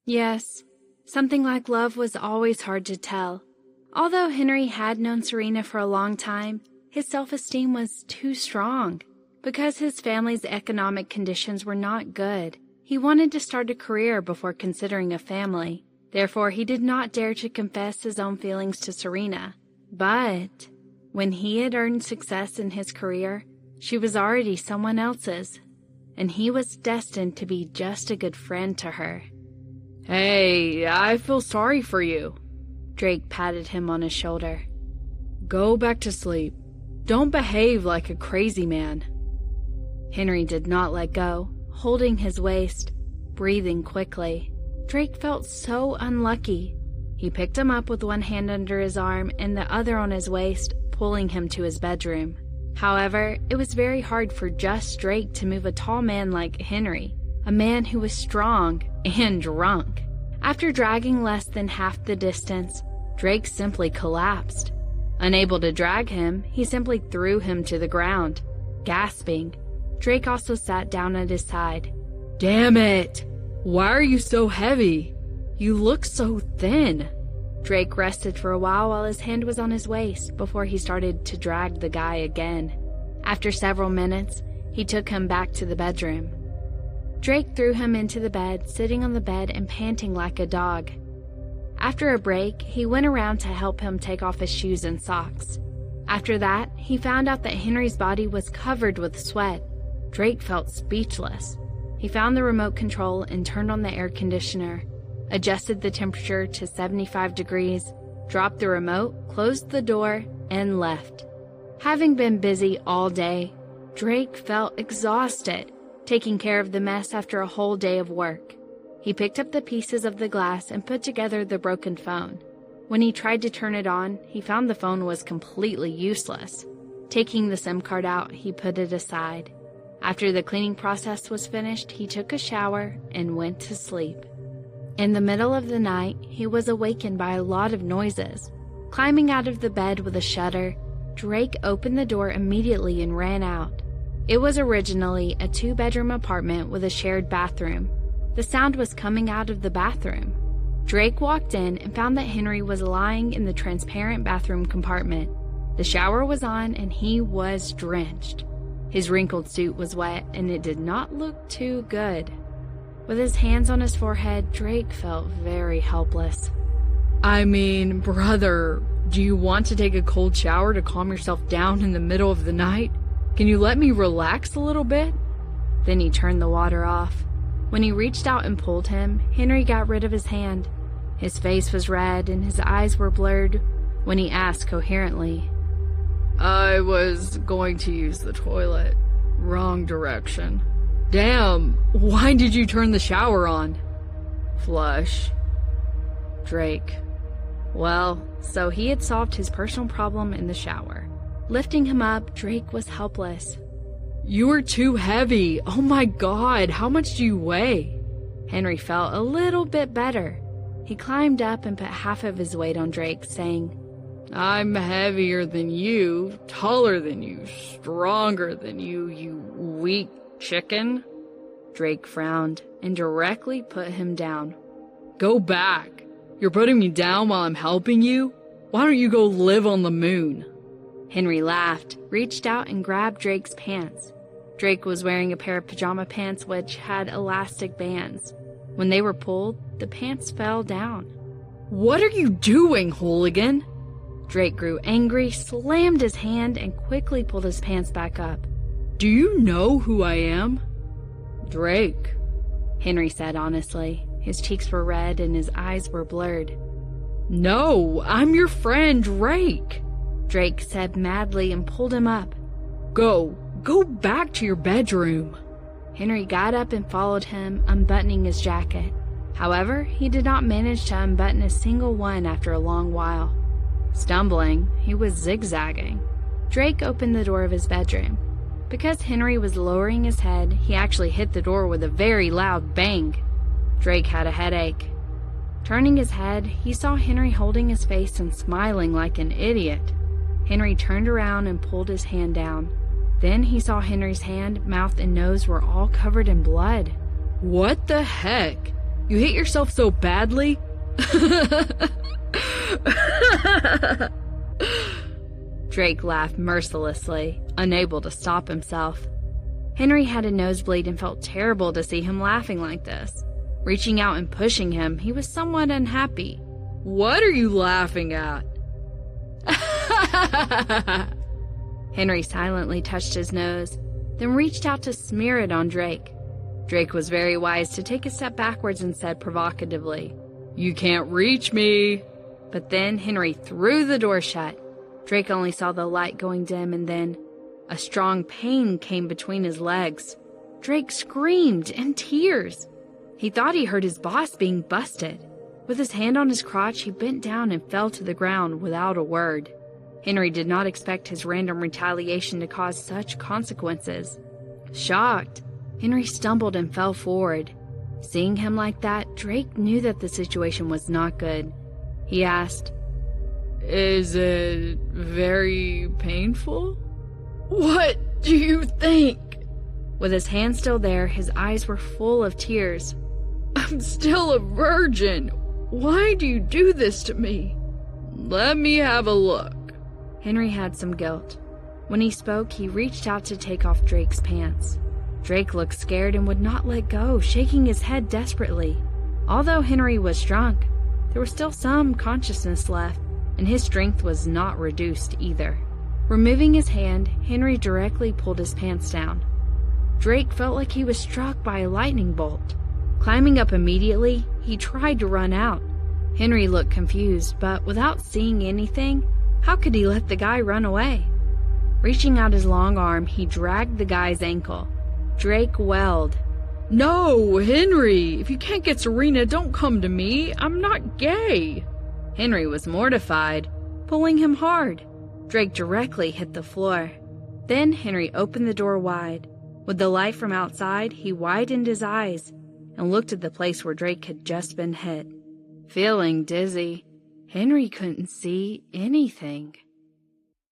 Yes, something like love was always hard to tell. Although Henry had known Serena for a long time, his self-esteem was too strong. Because his family's economic conditions were not good, he wanted to start a career before considering a family. Therefore, he did not dare to confess his own feelings to Serena. But when he had earned success in his career, she was already someone else's, and he was destined to be just a good friend to her. Hey, I feel sorry for you. Drake patted him on his shoulder. Go back to sleep. Don't behave like a crazy man. Henry did not let go, holding his waist, breathing quickly. Drake felt so unlucky. He picked him up with one hand under his arm and the other on his waist, pulling him to his bedroom. However, it was very hard for just Drake to move a tall man like Henry, a man who was strong and drunk. After dragging less than half the distance, Drake simply collapsed. Unable to drag him, he simply threw him to the ground. Gasping, Drake also sat down at his side. Damn it! Why are you so heavy? You look so thin. Drake rested for a while his hand was on his waist before he started to drag the guy again. After several minutes, he took him back to the bedroom. Drake threw him into the bed, sitting on the bed and panting like a dog. After a break, he went around to help him take off his shoes and socks. After that, he found out that Henry's body was covered with sweat. Drake felt speechless. He found the remote control and turned on the air conditioner, adjusted the temperature to 75 degrees, dropped the remote, closed the door, and left. Having been busy all day, Drake felt exhausted, taking care of the mess after a whole day of work. He picked up the pieces of the glass and put together the broken phone. When he tried to turn it on, he found the phone was completely useless. Taking the SIM card out, he put it aside. After the cleaning process was finished, he took a shower and went to sleep. In the middle of the night, he was awakened by a lot of noises. Climbing out of the bed with a shudder, Drake opened the door immediately and ran out. It was originally a 2-bedroom apartment with a shared bathroom. The sound was coming out of the bathroom. Drake walked in and found that Henry was lying in the transparent bathroom compartment. The shower was on and he was drenched. His wrinkled suit was wet and it did not look too good. With his hands on his forehead, Drake felt very helpless. I mean, brother, do you want to take a cold shower to calm yourself down in the middle of the night? Can you let me relax a little bit? Then he turned the water off. When he reached out and pulled him, Henry got rid of his hand. His face was red and his eyes were blurred when he asked coherently, I was going to use the toilet. Wrong direction. Damn, why did you turn the shower on? Flush. Drake. Well, so he had solved his personal problem in the shower. Lifting him up, Drake was helpless. You are too heavy. Oh my God, how much do you weigh? Henry felt a little bit better. He climbed up and put half of his weight on Drake, saying, I'm heavier than you, taller than you, stronger than you weak chicken. Drake frowned and directly put him down. Go back. You're putting me down while I'm helping you? Why don't you go live on the moon? Henry laughed, reached out and grabbed Drake's pants. Drake was wearing a pair of pajama pants which had elastic bands. When they were pulled, the pants fell down. What are you doing, hooligan? Drake grew angry, slammed his hand, and quickly pulled his pants back up. Do you know who I am? Drake, Henry said honestly. His cheeks were red and his eyes were blurred. No, I'm your friend, Drake, Drake said madly and pulled him up. Go back to your bedroom. Henry got up and followed him, unbuttoning his jacket. However, he did not manage to unbutton a single one after a long while. Stumbling, he was zigzagging. Drake opened the door of his bedroom. Because Henry was lowering his head, he actually hit the door with a very loud bang. Drake had a headache. Turning his head, he saw Henry holding his face and smiling like an idiot. Henry turned around and pulled his hand down. Then he saw Henry's hand, mouth, and nose were all covered in blood. What the heck? You hit yourself so badly? Drake laughed mercilessly, unable to stop himself. Henry had a nosebleed and felt terrible to see him laughing like this. Reaching out and pushing him, he was somewhat unhappy. What are you laughing at? Henry silently touched his nose, then reached out to smear it on Drake. Drake was very wise to take a step backwards and said provocatively, You can't reach me. But then Henry threw the door shut. Drake only saw the light going dim, and then a strong pain came between his legs. Drake screamed in tears. He thought he heard his boss being busted. With his hand on his crotch, he bent down and fell to the ground without a word. Henry did not expect his random retaliation to cause such consequences. Shocked, Henry stumbled and fell forward. Seeing him like that, Drake knew that the situation was not good. He asked, Is it very painful? What do you think? With his hand still there, his eyes were full of tears. I'm still a virgin. Why do you do this to me? Let me have a look. Henry had some guilt. When he spoke, he reached out to take off Drake's pants. Drake looked scared and would not let go, shaking his head desperately. Although Henry was drunk, there was still some consciousness left, and his strength was not reduced either. Removing his hand, Henry directly pulled his pants down. Drake felt like he was struck by a lightning bolt. Climbing up immediately, he tried to run out. Henry looked confused, but without seeing anything, how could he let the guy run away? Reaching out his long arm, he dragged the guy's ankle. Drake wailed, No, Henry, if you can't get Serena, don't come to me. I'm not gay. Henry was mortified, pulling him hard. Drake directly hit the floor. Then Henry opened the door wide. With the light from outside, he widened his eyes and looked at the place where Drake had just been hit. Feeling dizzy, Henry couldn't see anything.